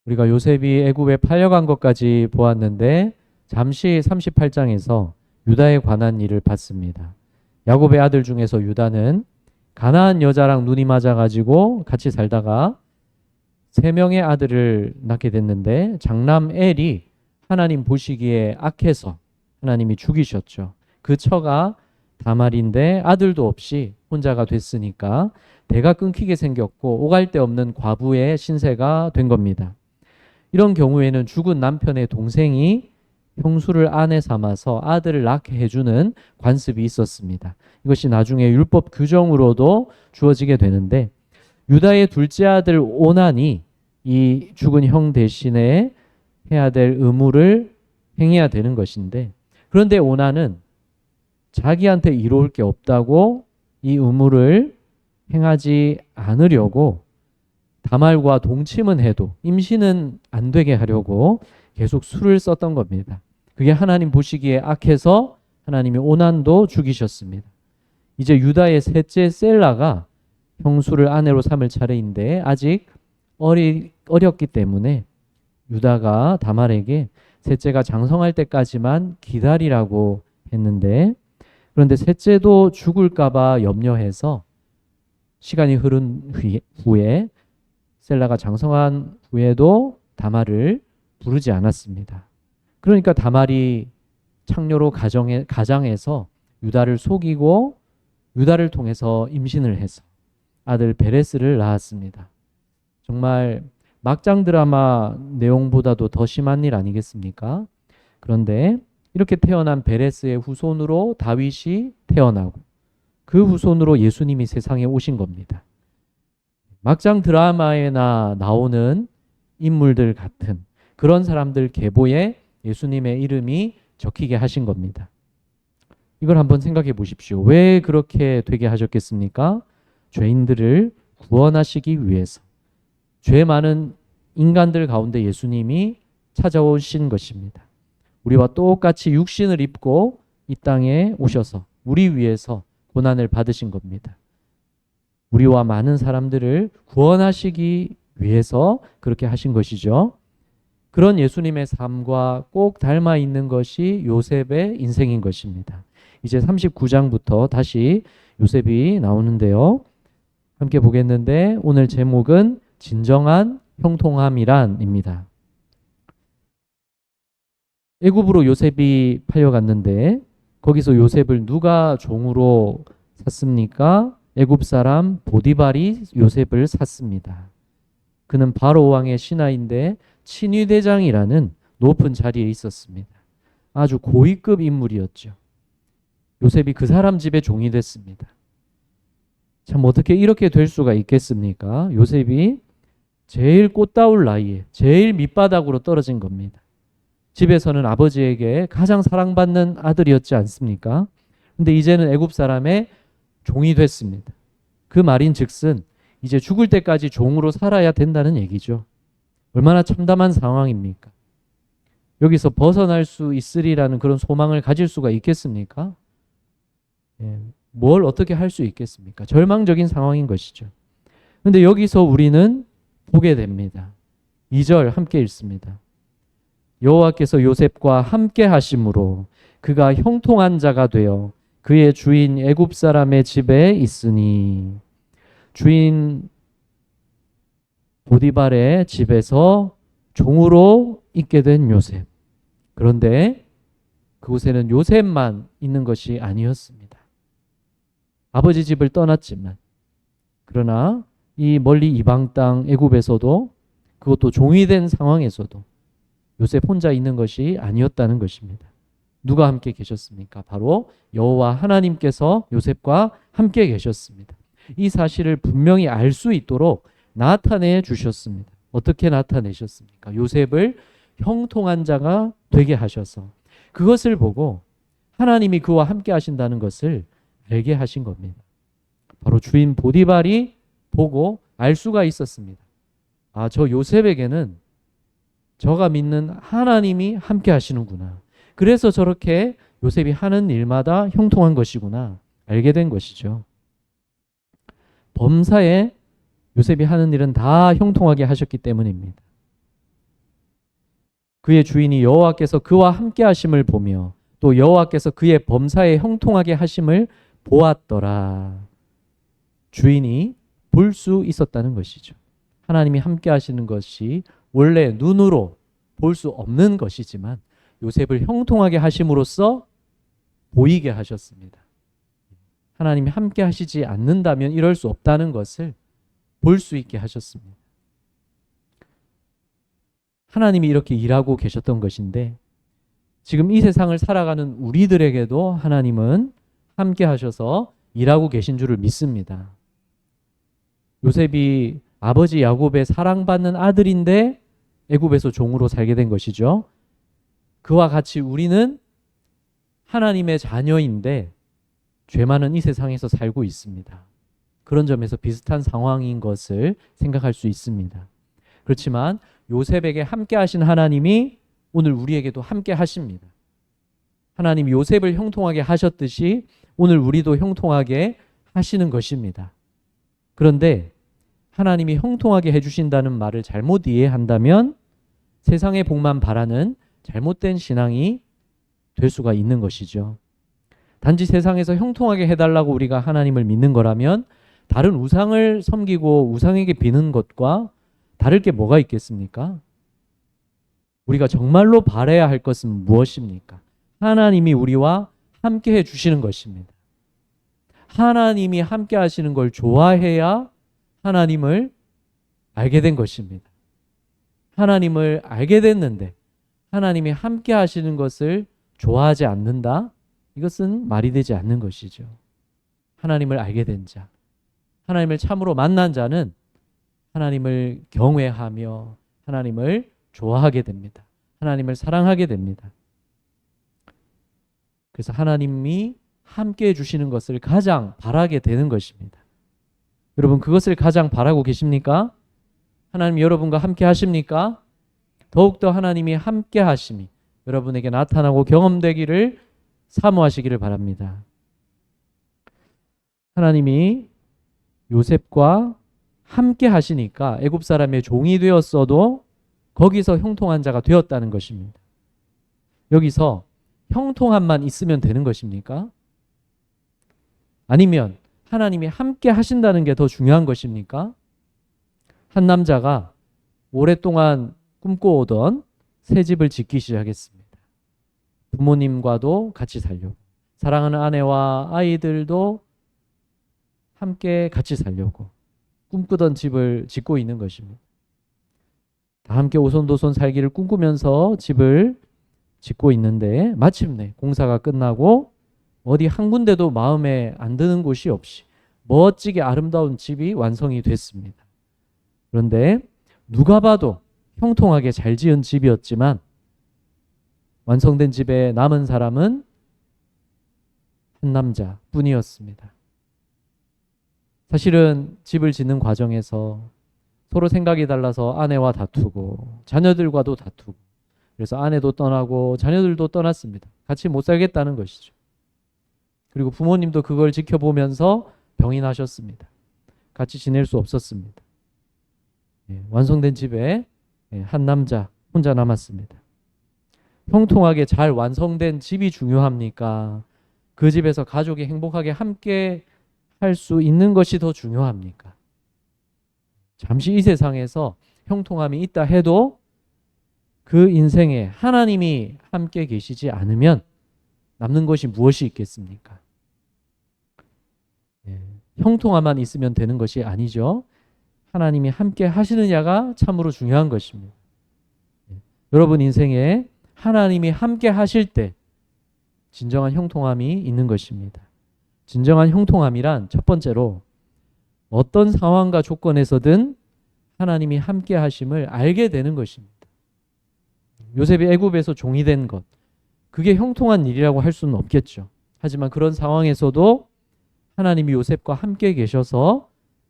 우리가 요셉이 애굽에 팔려간 것까지 보았는데 잠시 38장에서 유다에 관한 일을 봤습니다. 야곱의 아들 중에서 유다는 가나안 여자랑 눈이 맞아가지고 같이 살다가 세 명의 아들을 낳게 됐는데 장남 엘이 하나님 보시기에 악해서 하나님이 죽이셨죠. 그 처가 다말인데 아들도 없이 혼자가 됐으니까 대가 끊기게 생겼고 오갈 데 없는 과부의 신세가 된 겁니다. 이런 경우에는 죽은 남편의 동생이 형수를 아내 삼아서 아들을 낳게 해주는 관습이 있었습니다. 이것이 나중에 율법 규정으로도 주어지게 되는데 유다의 둘째 아들 오난이 이 죽은 형 대신에 해야 될 의무를 행해야 되는 것인데 그런데 오난은 자기한테 이로울 게 없다고 이 의무를 행하지 않으려고 다말과 동침은 해도 임신은 안 되게 하려고 계속 수를 썼던 겁니다. 그게 하나님 보시기에 악해서 하나님이 오난도 죽이셨습니다. 이제 유다의 셋째 셀라가 형수를 아내로 삼을 차례인데 아직 어렸기 때문에 유다가 다말에게 셋째가 장성할 때까지만 기다리라고 했는데 그런데 셋째도 죽을까봐 염려해서 시간이 흐른 후에 셀라가 장성한 후에도 다말을 부르지 않았습니다. 그러니까 다말이 창녀로 가장해서 유다를 속이고 유다를 통해서 임신을 해서 아들 베레스를 낳았습니다. 정말 막장 드라마 내용보다도 더 심한 일 아니겠습니까? 그런데 이렇게 태어난 베레스의 후손으로 다윗이 태어나고 그 후손으로 예수님이 세상에 오신 겁니다. 막장 드라마에나 나오는 인물들 같은 그런 사람들 계보에 예수님의 이름이 적히게 하신 겁니다. 이걸 한번 생각해 보십시오. 왜 그렇게 되게 하셨겠습니까? 죄인들을 구원하시기 위해서. 죄 많은 인간들 가운데 예수님이 찾아오신 것입니다. 우리와 똑같이 육신을 입고 이 땅에 오셔서 우리 위해서 고난을 받으신 겁니다. 우리와 많은 사람들을 구원하시기 위해서 그렇게 하신 것이죠. 그런 예수님의 삶과 꼭 닮아 있는 것이 요셉의 인생인 것입니다. 이제 39장부터 다시 요셉이 나오는데요. 함께 보겠는데 오늘 제목은 진정한 형통함이란입니다. 애굽으로 요셉이 팔려갔는데 거기서 요셉을 누가 종으로 샀습니까? 애굽 사람 보디발이 요셉을 샀습니다. 그는 바로 왕의 신하인데 친위대장이라는 높은 자리에 있었습니다. 아주 고위급 인물이었죠. 요셉이 그 사람 집의 종이 됐습니다. 참 어떻게 이렇게 될 수가 있겠습니까? 요셉이 제일 꽃다울 나이에 제일 밑바닥으로 떨어진 겁니다. 집에서는 아버지에게 가장 사랑받는 아들이었지 않습니까? 근데 이제는 애굽 사람의 종이 됐습니다. 그 말인즉슨 이제 죽을 때까지 종으로 살아야 된다는 얘기죠. 얼마나 참담한 상황입니까? 여기서 벗어날 수 있으리라는 그런 소망을 가질 수가 있겠습니까? 뭘 어떻게 할 수 있겠습니까? 절망적인 상황인 것이죠. 그런데 여기서 우리는 보게 됩니다. 2절 함께 읽습니다. 여호와께서 요셉과 함께 하심으로 그가 형통한 자가 되어 그의 주인 애굽 사람의 집에 있으니 주인 보디발의 집에서 종으로 있게 된 요셉. 그런데 그곳에는 요셉만 있는 것이 아니었습니다. 아버지 집을 떠났지만 그러나 이 멀리 이방 땅 애굽에서도 그것도 종이 된 상황에서도 요셉 혼자 있는 것이 아니었다는 것입니다. 누가 함께 계셨습니까? 바로 여호와 하나님께서 요셉과 함께 계셨습니다. 이 사실을 분명히 알 수 있도록 나타내 주셨습니다. 어떻게 나타내셨습니까? 요셉을 형통한 자가 되게 하셔서 그것을 보고 하나님이 그와 함께 하신다는 것을 알게 하신 겁니다. 바로 주인 보디발이 보고 알 수가 있었습니다. 아, 저 요셉에게는 저가 믿는 하나님이 함께 하시는구나. 그래서 저렇게 요셉이 하는 일마다 형통한 것이구나 알게 된 것이죠. 범사에 요셉이 하는 일은 다 형통하게 하셨기 때문입니다. 그의 주인이 여호와께서 그와 함께 하심을 보며 또 여호와께서 그의 범사에 형통하게 하심을 보았더라. 주인이 볼 수 있었다는 것이죠. 하나님이 함께 하시는 것이 원래 눈으로 볼 수 없는 것이지만 요셉을 형통하게 하심으로써 보이게 하셨습니다. 하나님이 함께 하시지 않는다면 이럴 수 없다는 것을 볼 수 있게 하셨습니다. 하나님이 이렇게 일하고 계셨던 것인데 지금 이 세상을 살아가는 우리들에게도 하나님은 함께 하셔서 일하고 계신 줄을 믿습니다. 요셉이 아버지 야곱의 사랑받는 아들인데 애굽에서 종으로 살게 된 것이죠. 그와 같이 우리는 하나님의 자녀인데 죄 많은 이 세상에서 살고 있습니다. 그런 점에서 비슷한 상황인 것을 생각할 수 있습니다. 그렇지만 요셉에게 함께 하신 하나님이 오늘 우리에게도 함께 하십니다. 하나님이 요셉을 형통하게 하셨듯이 오늘 우리도 형통하게 하시는 것입니다. 그런데 하나님이 형통하게 해주신다는 말을 잘못 이해한다면 세상의 복만 바라는 잘못된 신앙이 될 수가 있는 것이죠. 단지 세상에서 형통하게 해달라고 우리가 하나님을 믿는 거라면 다른 우상을 섬기고 우상에게 비는 것과 다를 게 뭐가 있겠습니까? 우리가 정말로 바라야 할 것은 무엇입니까? 하나님이 우리와 함께 해주시는 것입니다. 하나님이 함께 하시는 걸 좋아해야 하나님을 알게 된 것입니다. 하나님을 알게 됐는데 하나님이 함께 하시는 것을 좋아하지 않는다? 이것은 말이 되지 않는 것이죠. 하나님을 알게 된 자, 하나님을 참으로 만난 자는 하나님을 경외하며 하나님을 좋아하게 됩니다. 하나님을 사랑하게 됩니다. 그래서 하나님이 함께 해주시는 것을 가장 바라게 되는 것입니다. 여러분 그것을 가장 바라고 계십니까? 하나님 여러분과 함께 하십니까? 더욱더 하나님이 함께 하심이 여러분에게 나타나고 경험되기를 사모하시기를 바랍니다. 하나님이 요셉과 함께 하시니까 애굽 사람의 종이 되었어도 거기서 형통한 자가 되었다는 것입니다. 여기서 형통함만 있으면 되는 것입니까? 아니면 하나님이 함께 하신다는 게 더 중요한 것입니까? 한 남자가 오랫동안 꿈꿔오던 새 집을 짓기 시작했습니다. 부모님과도 같이 살려고, 사랑하는 아내와 아이들도 함께 같이 살려고 꿈꾸던 집을 짓고 있는 것입니다. 다 함께 오손도손 살기를 꿈꾸면서 집을 짓고 있는데 마침내 공사가 끝나고 어디 한 군데도 마음에 안 드는 곳이 없이 멋지게 아름다운 집이 완성이 됐습니다. 그런데 누가 봐도 형통하게 잘 지은 집이었지만 완성된 집에 남은 사람은 한 남자뿐이었습니다. 사실은 집을 짓는 과정에서 서로 생각이 달라서 아내와 다투고 자녀들과도 다투고 그래서 아내도 떠나고 자녀들도 떠났습니다. 같이 못 살겠다는 것이죠. 그리고 부모님도 그걸 지켜보면서 병이 나셨습니다. 같이 지낼 수 없었습니다. 완성된 집에 한 남자 혼자 남았습니다. 형통하게 잘 완성된 집이 중요합니까? 그 집에서 가족이 행복하게 함께 할 수 있는 것이 더 중요합니까? 잠시 이 세상에서 형통함이 있다 해도 그 인생에 하나님이 함께 계시지 않으면 남는 것이 무엇이 있겠습니까? 형통함만 있으면 되는 것이 아니죠. 하나님이 함께 하시느냐가 참으로 중요한 것입니다. 여러분 인생에 하나님이 함께 하실 때 진정한 형통함이 있는 것입니다. 진정한 형통함이란 첫 번째로 어떤 상황과 조건에서든 하나님이 함께 하심을 알게 되는 것입니다. 요셉이 애굽에서 종이 된 것, 그게 형통한 일이라고 할 수는 없겠죠. 하지만 그런 상황에서도 하나님이 요셉과 함께 계셔서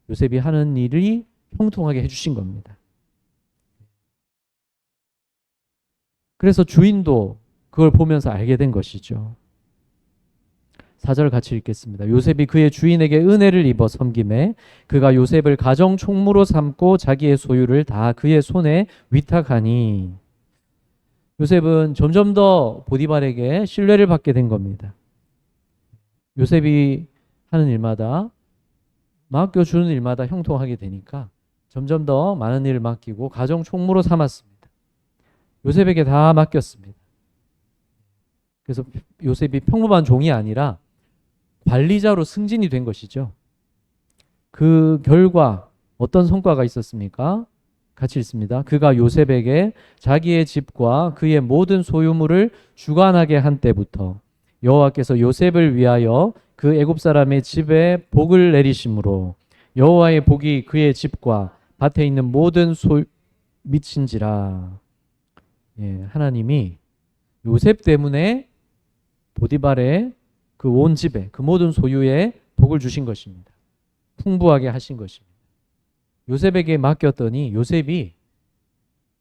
요셉이 하는 일이 형통하게 해주신 겁니다. 그래서 주인도 그걸 보면서 알게 된 것이죠. 4절 같이 읽겠습니다. 요셉이 그의 주인에게 은혜를 입어 섬김에 그가 요셉을 가정 총무로 삼고 자기의 소유를 다 그의 손에 위탁하니. 요셉은 점점 더 보디발에게 신뢰를 받게 된 겁니다. 요셉이 하는 일마다, 맡겨주는 일마다 형통하게 되니까 점점 더 많은 일을 맡기고 가정 총무로 삼았습니다. 요셉에게 다 맡겼습니다. 그래서 요셉이 평범한 종이 아니라 관리자로 승진이 된 것이죠. 그 결과 어떤 성과가 있었습니까? 같이 읽습니다. 그가 요셉에게 자기의 집과 그의 모든 소유물을 주관하게 한 때부터 여호와께서 요셉을 위하여 그 애굽 사람의 집에 복을 내리심으로 여호와의 복이 그의 집과 밭에 있는 모든 미친지라. 예, 하나님이 요셉 때문에 보디발의 그 온 집에 그 모든 소유에 복을 주신 것입니다. 풍부하게 하신 것입니다. 요셉에게 맡겼더니 요셉이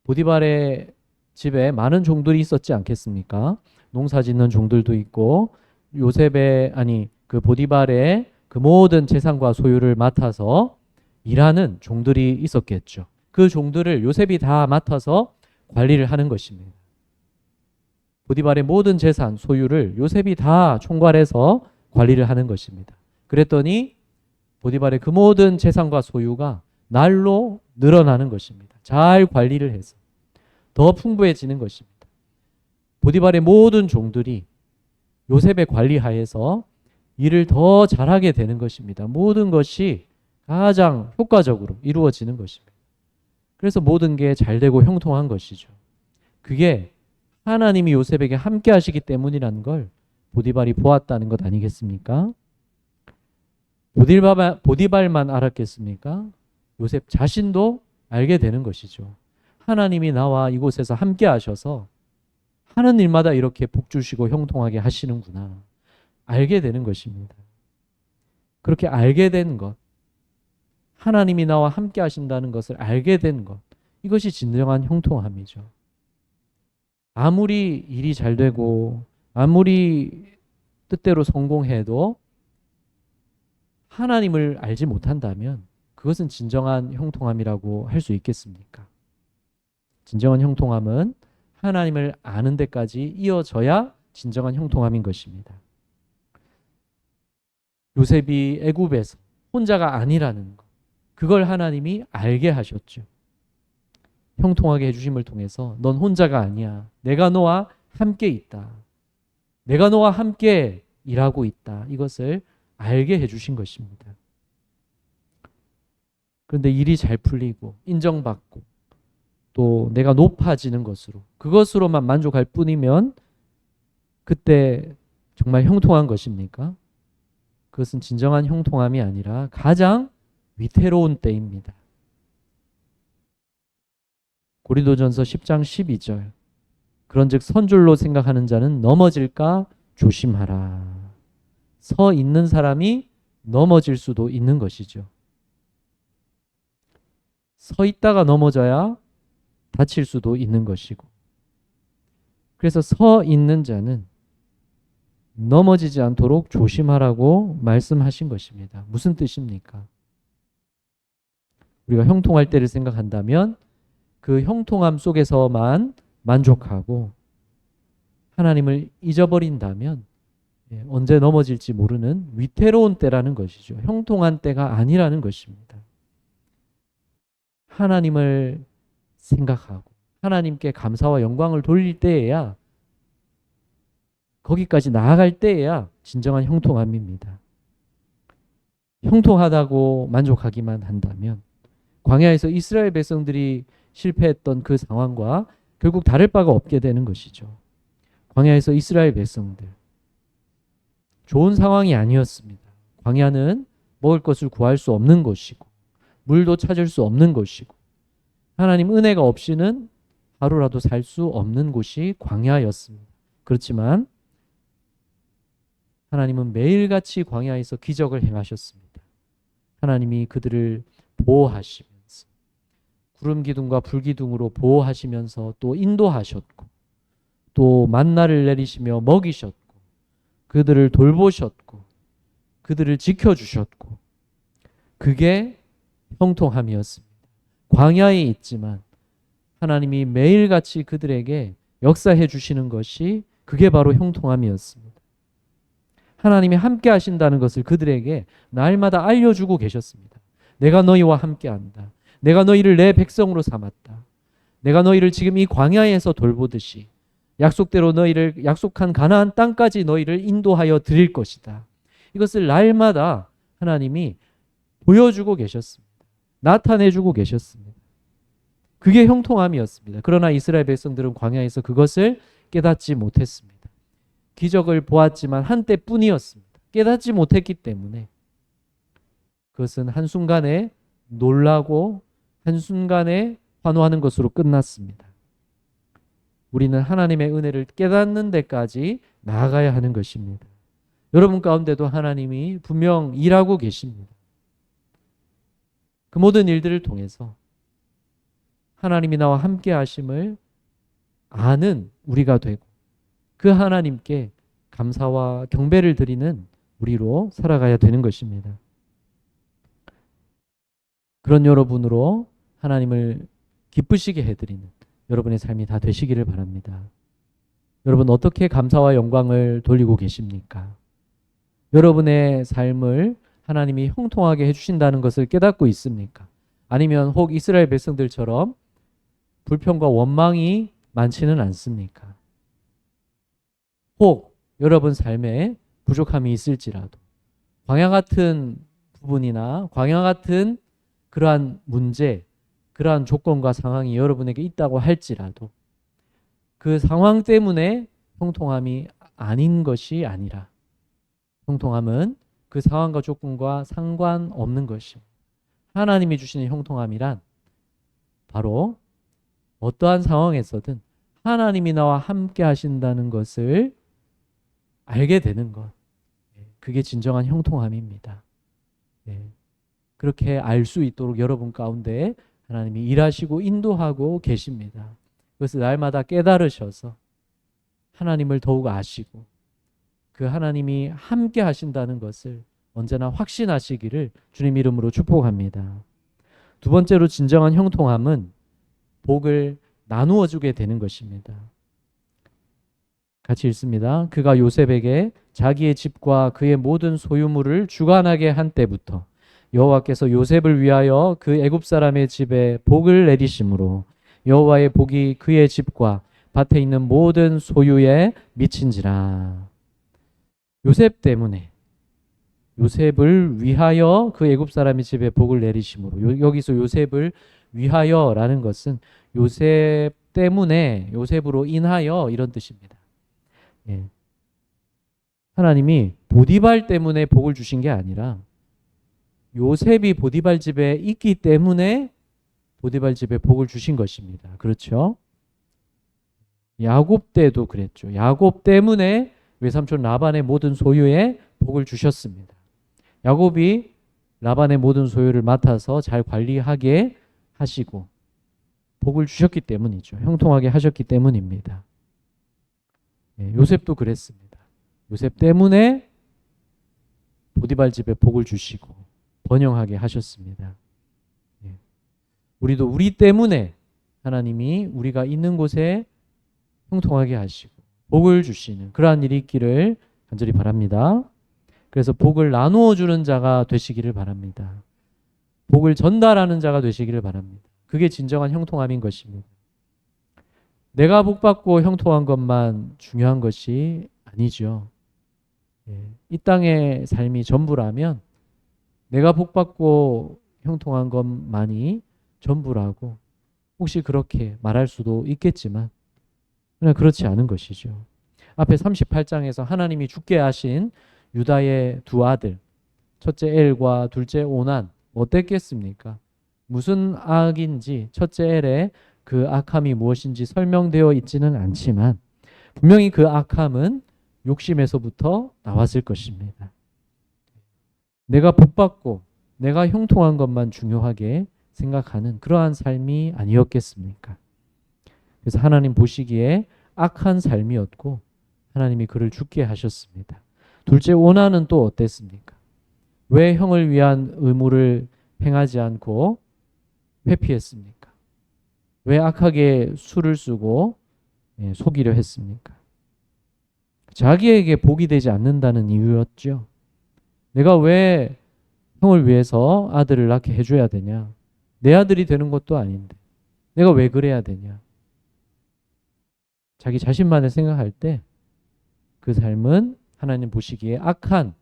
보디발의 집에 많은 종들이 있었지 않겠습니까? 농사 짓는 종들도 있고 그 보디발의 그 모든 재산과 소유를 맡아서 일하는 종들이 있었겠죠. 그 종들을 요셉이 다 맡아서 관리를 하는 것입니다. 보디발의 모든 재산, 소유를 요셉이 다 총괄해서 관리를 하는 것입니다. 그랬더니 보디발의 그 모든 재산과 소유가 날로 늘어나는 것입니다. 잘 관리를 해서 더 풍부해지는 것입니다. 보디발의 모든 종들이 요셉의 관리하에서 일을 더 잘하게 되는 것입니다. 모든 것이 가장 효과적으로 이루어지는 것입니다. 그래서 모든 게 잘되고 형통한 것이죠. 그게 하나님이 요셉에게 함께 하시기 때문이라는 걸 보디발이 보았다는 것 아니겠습니까? 보디발만 알았겠습니까? 요셉 자신도 알게 되는 것이죠. 하나님이 나와 이곳에서 함께 하셔서 하는 일마다 이렇게 복 주시고 형통하게 하시는구나. 알게 되는 것입니다. 그렇게 알게 된 것, 하나님이 나와 함께 하신다는 것을 알게 된 것, 이것이 진정한 형통함이죠. 아무리 일이 잘 되고 아무리 뜻대로 성공해도 하나님을 알지 못한다면 그것은 진정한 형통함이라고 할 수 있겠습니까? 진정한 형통함은 하나님을 아는 데까지 이어져야 진정한 형통함인 것입니다. 요셉이 애굽에서 혼자가 아니라는 것, 그걸 하나님이 알게 하셨죠. 형통하게 해주심을 통해서 넌 혼자가 아니야. 내가 너와 함께 있다. 내가 너와 함께 일하고 있다. 이것을 알게 해주신 것입니다. 그런데 일이 잘 풀리고 인정받고 또 내가 높아지는 것으로 그것으로만 만족할 뿐이면 그때 정말 형통한 것입니까? 그것은 진정한 형통함이 아니라 가장 위태로운 때입니다. 고린도전서 10장 12절. 그런즉 선줄로 생각하는 자는 넘어질까 조심하라. 서 있는 사람이 넘어질 수도 있는 것이죠. 서 있다가 넘어져야 다칠 수도 있는 것이고. 그래서 서 있는 자는 넘어지지 않도록 조심하라고 말씀하신 것입니다. 무슨 뜻입니까? 우리가 형통할 때를 생각한다면 그 형통함 속에서만 만족하고 하나님을 잊어버린다면 언제 넘어질지 모르는 위태로운 때라는 것이죠. 형통한 때가 아니라는 것입니다. 하나님을 생각하고 하나님께 감사와 영광을 돌릴 때에야, 거기까지 나아갈 때에야 진정한 형통함입니다. 형통하다고 만족하기만 한다면 광야에서 이스라엘 백성들이 실패했던 그 상황과 결국 다를 바가 없게 되는 것이죠. 광야에서 이스라엘 백성들, 좋은 상황이 아니었습니다. 광야는 먹을 것을 구할 수 없는 곳이고 물도 찾을 수 없는 곳이고 하나님 은혜가 없이는 하루라도 살 수 없는 곳이 광야였습니다. 그렇지만 하나님은 매일같이 광야에서 기적을 행하셨습니다. 하나님이 그들을 보호하시면서 구름 기둥과 불 기둥으로 보호하시면서 또 인도하셨고 또 만나를 내리시며 먹이셨고 그들을 돌보셨고 그들을 지켜주셨고, 그게 형통함이었습니다. 광야에 있지만 하나님이 매일같이 그들에게 역사해 주시는 것이 그게 바로 형통함이었습니다. 하나님이 함께 하신다는 것을 그들에게 날마다 알려주고 계셨습니다. 내가 너희와 함께한다. 내가 너희를 내 백성으로 삼았다. 내가 너희를 지금 이 광야에서 돌보듯이 약속대로 너희를 약속한 가나안 땅까지 너희를 인도하여 드릴 것이다. 이것을 날마다 하나님이 보여주고 계셨습니다. 나타내주고 계셨습니다. 그게 형통함이었습니다. 그러나 이스라엘 백성들은 광야에서 그것을 깨닫지 못했습니다. 기적을 보았지만 한때뿐이었습니다. 깨닫지 못했기 때문에 그것은 한순간에 놀라고 한순간에 환호하는 것으로 끝났습니다. 우리는 하나님의 은혜를 깨닫는 데까지 나아가야 하는 것입니다. 여러분 가운데도 하나님이 분명 일하고 계십니다. 그 모든 일들을 통해서 하나님이 나와 함께 하심을 아는 우리가 되고 그 하나님께 감사와 경배를 드리는 우리로 살아가야 되는 것입니다. 그런 여러분으로 하나님을 기쁘시게 해드리는 여러분의 삶이 다 되시기를 바랍니다. 여러분 어떻게 감사와 영광을 돌리고 계십니까? 여러분의 삶을 하나님이 형통하게 해주신다는 것을 깨닫고 있습니까? 아니면 혹 이스라엘 백성들처럼 불평과 원망이 많지는 않습니까? 혹 여러분 삶에 부족함이 있을지라도 광야 같은 부분이나 광야 같은 그러한 문제, 그러한 조건과 상황이 여러분에게 있다고 할지라도 그 상황 때문에 형통함이 아닌 것이 아니라 형통함은 그 상황과 조건과 상관없는 것입니다. 하나님이 주시는 형통함이란 바로 어떠한 상황에서든 하나님이 나와 함께 하신다는 것을 알게 되는 것. 그게 진정한 형통함입니다. 그렇게 알 수 있도록 여러분 가운데 하나님이 일하시고 인도하고 계십니다. 그것을 날마다 깨달으셔서 하나님을 더욱 아시고 그 하나님이 함께 하신다는 것을 언제나 확신하시기를 주님 이름으로 축복합니다. 두 번째로 진정한 형통함은 복을 나누어 주게 되는 것입니다. 같이 읽습니다. 그가 요셉에게 자기의 집과 그의 모든 소유물을 주관하게 한 때부터 여호와께서 요셉을 위하여 그 애굽 사람의 집에 복을 내리심으로 여호와의 복이 그의 집과 밭에 있는 모든 소유에 미친지라. 요셉 때문에 요셉을 위하여 그 애굽 사람의 집에 복을 내리심으로 여기서 요셉을 위하여라는 것은 요셉 때문에 요셉으로 인하여 이런 뜻입니다. 하나님이 보디발 때문에 복을 주신 게 아니라 요셉이 보디발 집에 있기 때문에 보디발 집에 복을 주신 것입니다. 그렇죠? 야곱 때도 그랬죠. 야곱 때문에 외삼촌 라반의 모든 소유에 복을 주셨습니다. 야곱이 라반의 모든 소유를 맡아서 잘 관리하게 하시고 복을 주셨기 때문이죠. 형통하게 하셨기 때문입니다. 요셉도 그랬습니다. 요셉 때문에 보디발 집에 복을 주시고 번영하게 하셨습니다. 우리도 우리 때문에 하나님이 우리가 있는 곳에 형통하게 하시고 복을 주시는 그러한 일이 있기를 간절히 바랍니다. 그래서 복을 나누어 주는 자가 되시기를 바랍니다. 복을 전달하는 자가 되시기를 바랍니다. 그게 진정한 형통함인 것입니다. 내가 복받고 형통한 것만 중요한 것이 아니죠. 이 땅의 삶이 전부라면 내가 복받고 형통한 것만이 전부라고 혹시 그렇게 말할 수도 있겠지만 그냥 그렇지 않은 것이죠. 앞에 38장에서 하나님이 죽게 하신 유다의 두 아들, 첫째 엘과 둘째 오난 어땠겠습니까? 무슨 악인지 첫째 엘의 그 악함이 무엇인지 설명되어 있지는 않지만 분명히 그 악함은 욕심에서부터 나왔을 것입니다. 내가 복받고 내가 형통한 것만 중요하게 생각하는 그러한 삶이 아니었겠습니까? 그래서 하나님 보시기에 악한 삶이었고 하나님이 그를 죽게 하셨습니다. 둘째 오난은 또 어땠습니까? 왜 형을 위한 의무를 행하지 않고 회피했습니까? 왜 악하게 술을 쓰고 속이려 했습니까? 자기에게 복이 되지 않는다는 이유였죠. 내가 왜 형을 위해서 아들을 낳게 해줘야 되냐? 내 아들이 되는 것도 아닌데 내가 왜 그래야 되냐? 자기 자신만을 생각할 때 그 삶은 하나님 보시기에 악한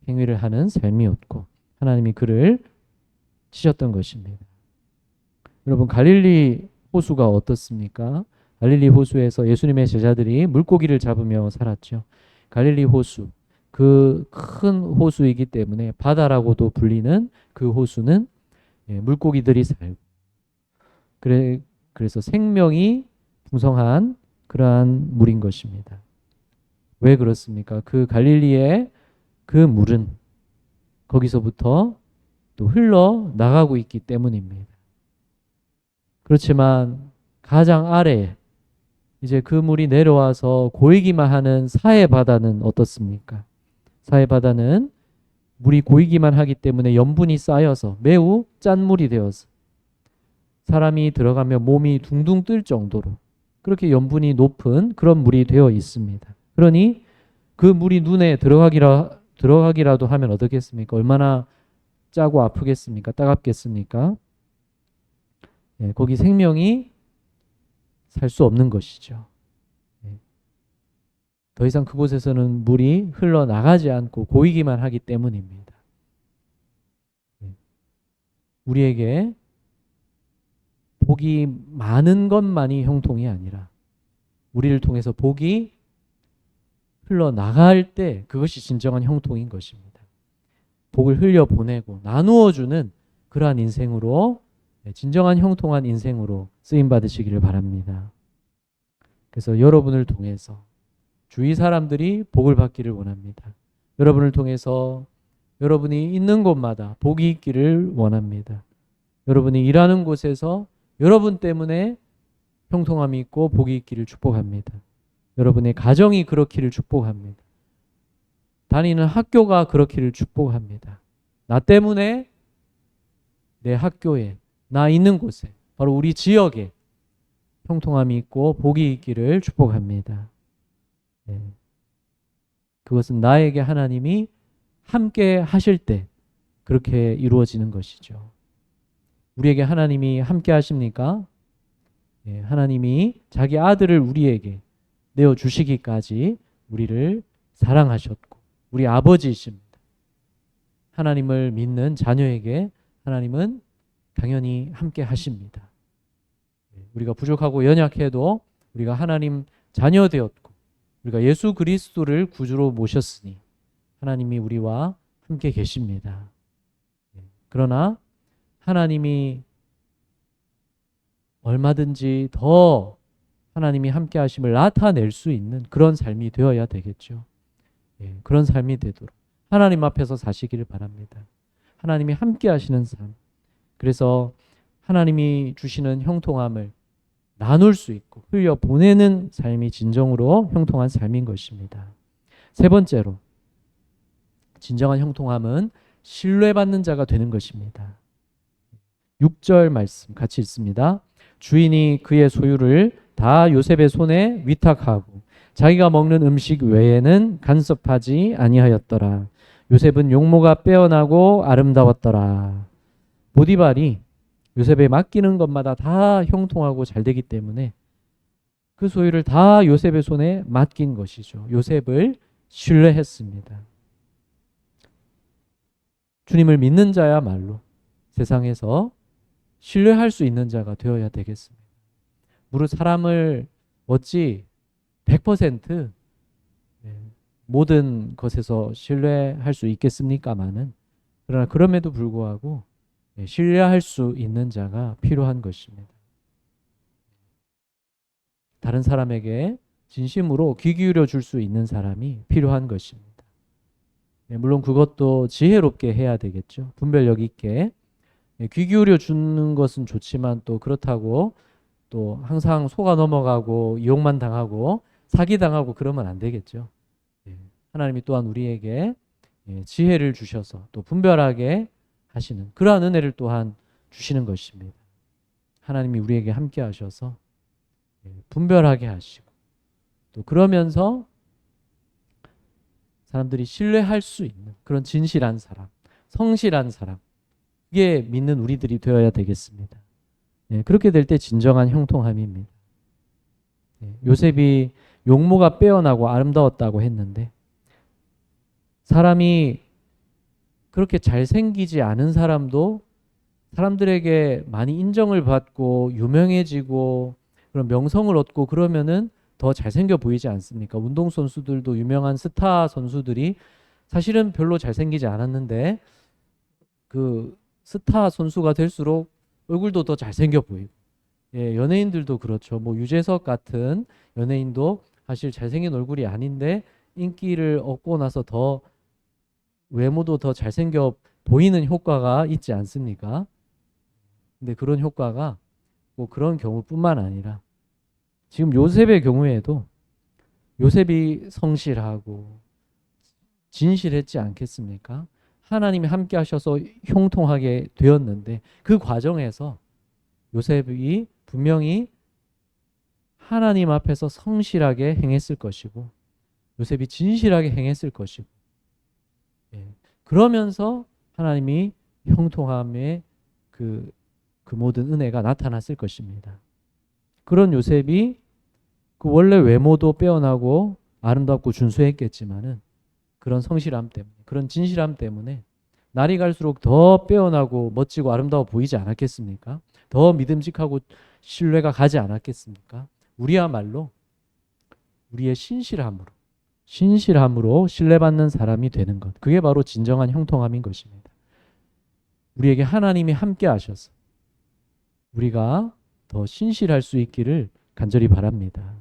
행위를 하는 삶이었고 하나님이 그를 치셨던 것입니다. 여러분, 갈릴리 호수가 어떻습니까? 갈릴리 호수에서 예수님의 제자들이 물고기를 잡으며 살았죠. 갈릴리 호수, 그 큰 호수이기 때문에 바다라고도 불리는 그 호수는 물고기들이 살고 그래서 생명이 풍성한 그러한 물인 것입니다. 왜 그렇습니까? 그 갈릴리의 그 물은 거기서부터 또 흘러 나가고 있기 때문입니다. 그렇지만 가장 아래 이제 그 물이 내려와서 고이기만 하는 사해 바다는 어떻습니까? 사해 바다는 물이 고이기만 하기 때문에 염분이 쌓여서 매우 짠 물이 되어서 사람이 들어가면 몸이 둥둥 뜰 정도로 그렇게 염분이 높은 그런 물이 되어 있습니다. 그러니 그 물이 눈에 들어가기라도 하면 어떻겠습니까? 얼마나 짜고 아프겠습니까? 따갑겠습니까? 거기 생명이 살 수 없는 것이죠. 더 이상 그곳에서는 물이 흘러나가지 않고 고이기만 하기 때문입니다. 우리에게 복이 많은 것만이 형통이 아니라 우리를 통해서 복이 흘러나갈 때 그것이 진정한 형통인 것입니다. 복을 흘려보내고 나누어주는 그러한 인생으로 진정한 형통한 인생으로 쓰임받으시기를 바랍니다. 그래서 여러분을 통해서 주위 사람들이 복을 받기를 원합니다. 여러분을 통해서 여러분이 있는 곳마다 복이 있기를 원합니다. 여러분이 일하는 곳에서 여러분 때문에 형통함이 있고 복이 있기를 축복합니다. 여러분의 가정이 그렇기를 축복합니다. 다니는 학교가 그렇기를 축복합니다. 나 때문에 내 학교에, 나 있는 곳에, 바로 우리 지역에 형통함이 있고 복이 있기를 축복합니다. 그것은 나에게 하나님이 함께 하실 때 그렇게 이루어지는 것이죠. 우리에게 하나님이 함께 하십니까? 하나님이 자기 아들을 우리에게 내어주시기까지 우리를 사랑하셨고 우리 아버지이십니다. 하나님을 믿는 자녀에게 하나님은 당연히 함께 하십니다. 우리가 부족하고 연약해도 우리가 하나님 자녀 되었고 우리가 예수 그리스도를 구주로 모셨으니 하나님이 우리와 함께 계십니다. 그러나 하나님이 얼마든지 더 하나님이 함께 하심을 나타낼 수 있는 그런 삶이 되어야 되겠죠. 그런 삶이 되도록 하나님 앞에서 사시기를 바랍니다. 하나님이 함께 하시는 삶. 그래서 하나님이 주시는 형통함을 나눌 수 있고 흘려보내는 삶이 진정으로 형통한 삶인 것입니다. 세 번째로 진정한 형통함은 신뢰받는 자가 되는 것입니다. 6절 말씀 같이 읽습니다. 주인이 그의 소유를 다 요셉의 손에 위탁하고 자기가 먹는 음식 외에는 간섭하지 아니하였더라. 요셉은 용모가 빼어나고 아름다웠더라. 보디발이 요셉에 맡기는 것마다 다 형통하고 잘 되기 때문에 그 소유를 다 요셉의 손에 맡긴 것이죠. 요셉을 신뢰했습니다. 주님을 믿는 자야말로 세상에서 신뢰할 수 있는 자가 되어야 되겠습니다. 무릇 사람을 어찌 100% 모든 것에서 신뢰할 수 있겠습니까마는 그러나 그럼에도 불구하고 신뢰할 수 있는 자가 필요한 것입니다. 다른 사람에게 진심으로 귀 기울여 줄 수 있는 사람이 필요한 것입니다. 물론 그것도 지혜롭게 해야 되겠죠. 분별력 있게. 귀 기울여 주는 것은 좋지만 또 그렇다고 또 항상 속아 넘어가고 이용만 당하고 사기당하고 그러면 안 되겠죠. 하나님이 또한 우리에게 지혜를 주셔서 또 분별하게 하시는 그러한 은혜를 또한 주시는 것입니다. 하나님이 우리에게 함께 하셔서 분별하게 하시고 또 그러면서 사람들이 신뢰할 수 있는 그런 진실한 사람, 성실한 사람, 그게 믿는 우리들이 되어야 되겠습니다. 그렇게 될 때 진정한 형통함입니다. 요셉이 용모가 빼어나고 아름다웠다고 했는데 사람이 그렇게 잘생기지 않은 사람도 사람들에게 많이 인정을 받고 유명해지고 그런 명성을 얻고 그러면은 더 잘생겨 보이지 않습니까? 운동선수들도 유명한 스타 선수들이 사실은 별로 잘생기지 않았는데 그 스타 선수가 될수록 얼굴도 더 잘생겨 보이고 연예인들도 그렇죠. 뭐 유재석 같은 연예인도 사실 잘생긴 얼굴이 아닌데 인기를 얻고 나서 더 외모도 더 잘생겨 보이는 효과가 있지 않습니까? 근데 그런 효과가 뭐 그런 경우뿐만 아니라 지금 요셉의 경우에도 요셉이 성실하고 진실했지 않겠습니까? 하나님이 함께 하셔서 형통하게 되었는데 그 과정에서 요셉이 분명히 하나님 앞에서 성실하게 행했을 것이고 요셉이 진실하게 행했을 것이고 그러면서 하나님이 형통함의 그 모든 은혜가 나타났을 것입니다. 그런 요셉이 그 원래 외모도 빼어나고 아름답고 준수했겠지만은 그런 성실함 때문에 그런 진실함 때문에 날이 갈수록 더 빼어나고 멋지고 아름다워 보이지 않았겠습니까? 더 믿음직하고 신뢰가 가지 않았겠습니까? 우리야말로 우리의 신실함으로 신뢰받는 사람이 되는 것. 그게 바로 진정한 형통함인 것입니다. 우리에게 하나님이 함께 하셔서 우리가 더 신실할 수 있기를 간절히 바랍니다.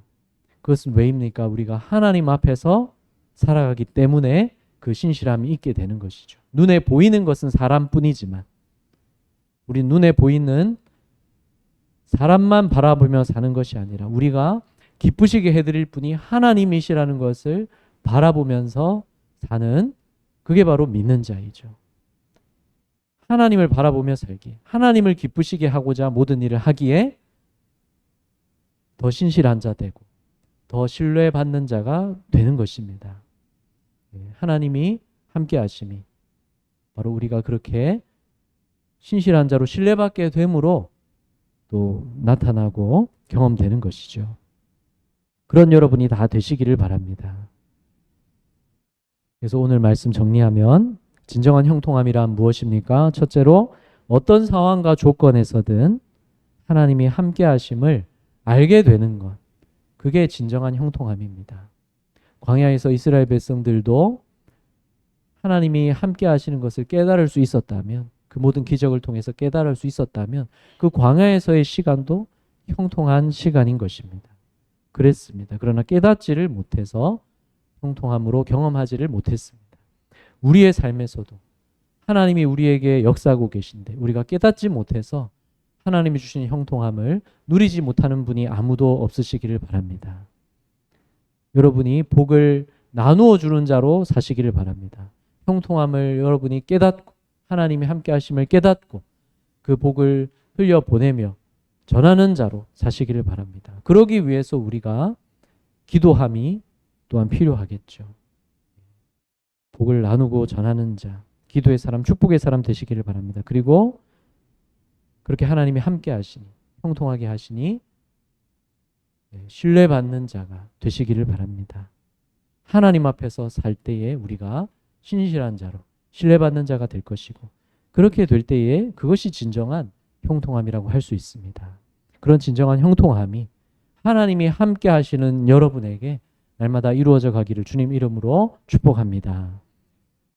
그것은 왜입니까? 우리가 하나님 앞에서 살아가기 때문에 그 신실함이 있게 되는 것이죠. 눈에 보이는 것은 사람뿐이지만 우리 눈에 보이는 사람만 바라보며 사는 것이 아니라 우리가 기쁘시게 해드릴 분이 하나님이시라는 것을 바라보면서 사는 그게 바로 믿는 자이죠. 하나님을 바라보며 살기, 하나님을 기쁘시게 하고자 모든 일을 하기에 더 신실한 자 되고 더 신뢰받는 자가 되는 것입니다. 하나님이 함께 하심이 바로 우리가 그렇게 신실한 자로 신뢰받게 됨으로 또 나타나고 경험되는 것이죠. 그런 여러분이 다 되시기를 바랍니다. 그래서 오늘 말씀 정리하면 진정한 형통함이란 무엇입니까? 첫째로 어떤 상황과 조건에서든 하나님이 함께 하심을 알게 되는 것. 그게 진정한 형통함입니다. 광야에서 이스라엘 백성들도 하나님이 함께 하시는 것을 깨달을 수 있었다면 그 모든 기적을 통해서 깨달을 수 있었다면 그 광야에서의 시간도 형통한 시간인 것입니다. 그랬습니다. 그러나 깨닫지를 못해서 형통함으로 경험하지를 못했습니다. 우리의 삶에서도 하나님이 우리에게 역사하고 계신데 우리가 깨닫지 못해서 하나님이 주신 형통함을 누리지 못하는 분이 아무도 없으시기를 바랍니다. 여러분이 복을 나누어 주는 자로 사시기를 바랍니다. 형통함을 여러분이 깨닫고 하나님이 함께 하심을 깨닫고 그 복을 흘려보내며 전하는 자로 사시기를 바랍니다. 그러기 위해서 우리가 기도함이 또한 필요하겠죠. 복을 나누고 전하는 자, 기도의 사람, 축복의 사람 되시기를 바랍니다. 그리고 그렇게 하나님이 함께 하시니, 형통하게 하시니 신뢰받는 자가 되시기를 바랍니다. 하나님 앞에서 살 때에 우리가 신실한 자로 신뢰받는 자가 될 것이고 그렇게 될 때에 그것이 진정한 형통함이라고 할 수 있습니다. 그런 진정한 형통함이 하나님이 함께 하시는 여러분에게 날마다 이루어져 가기를 주님 이름으로 축복합니다.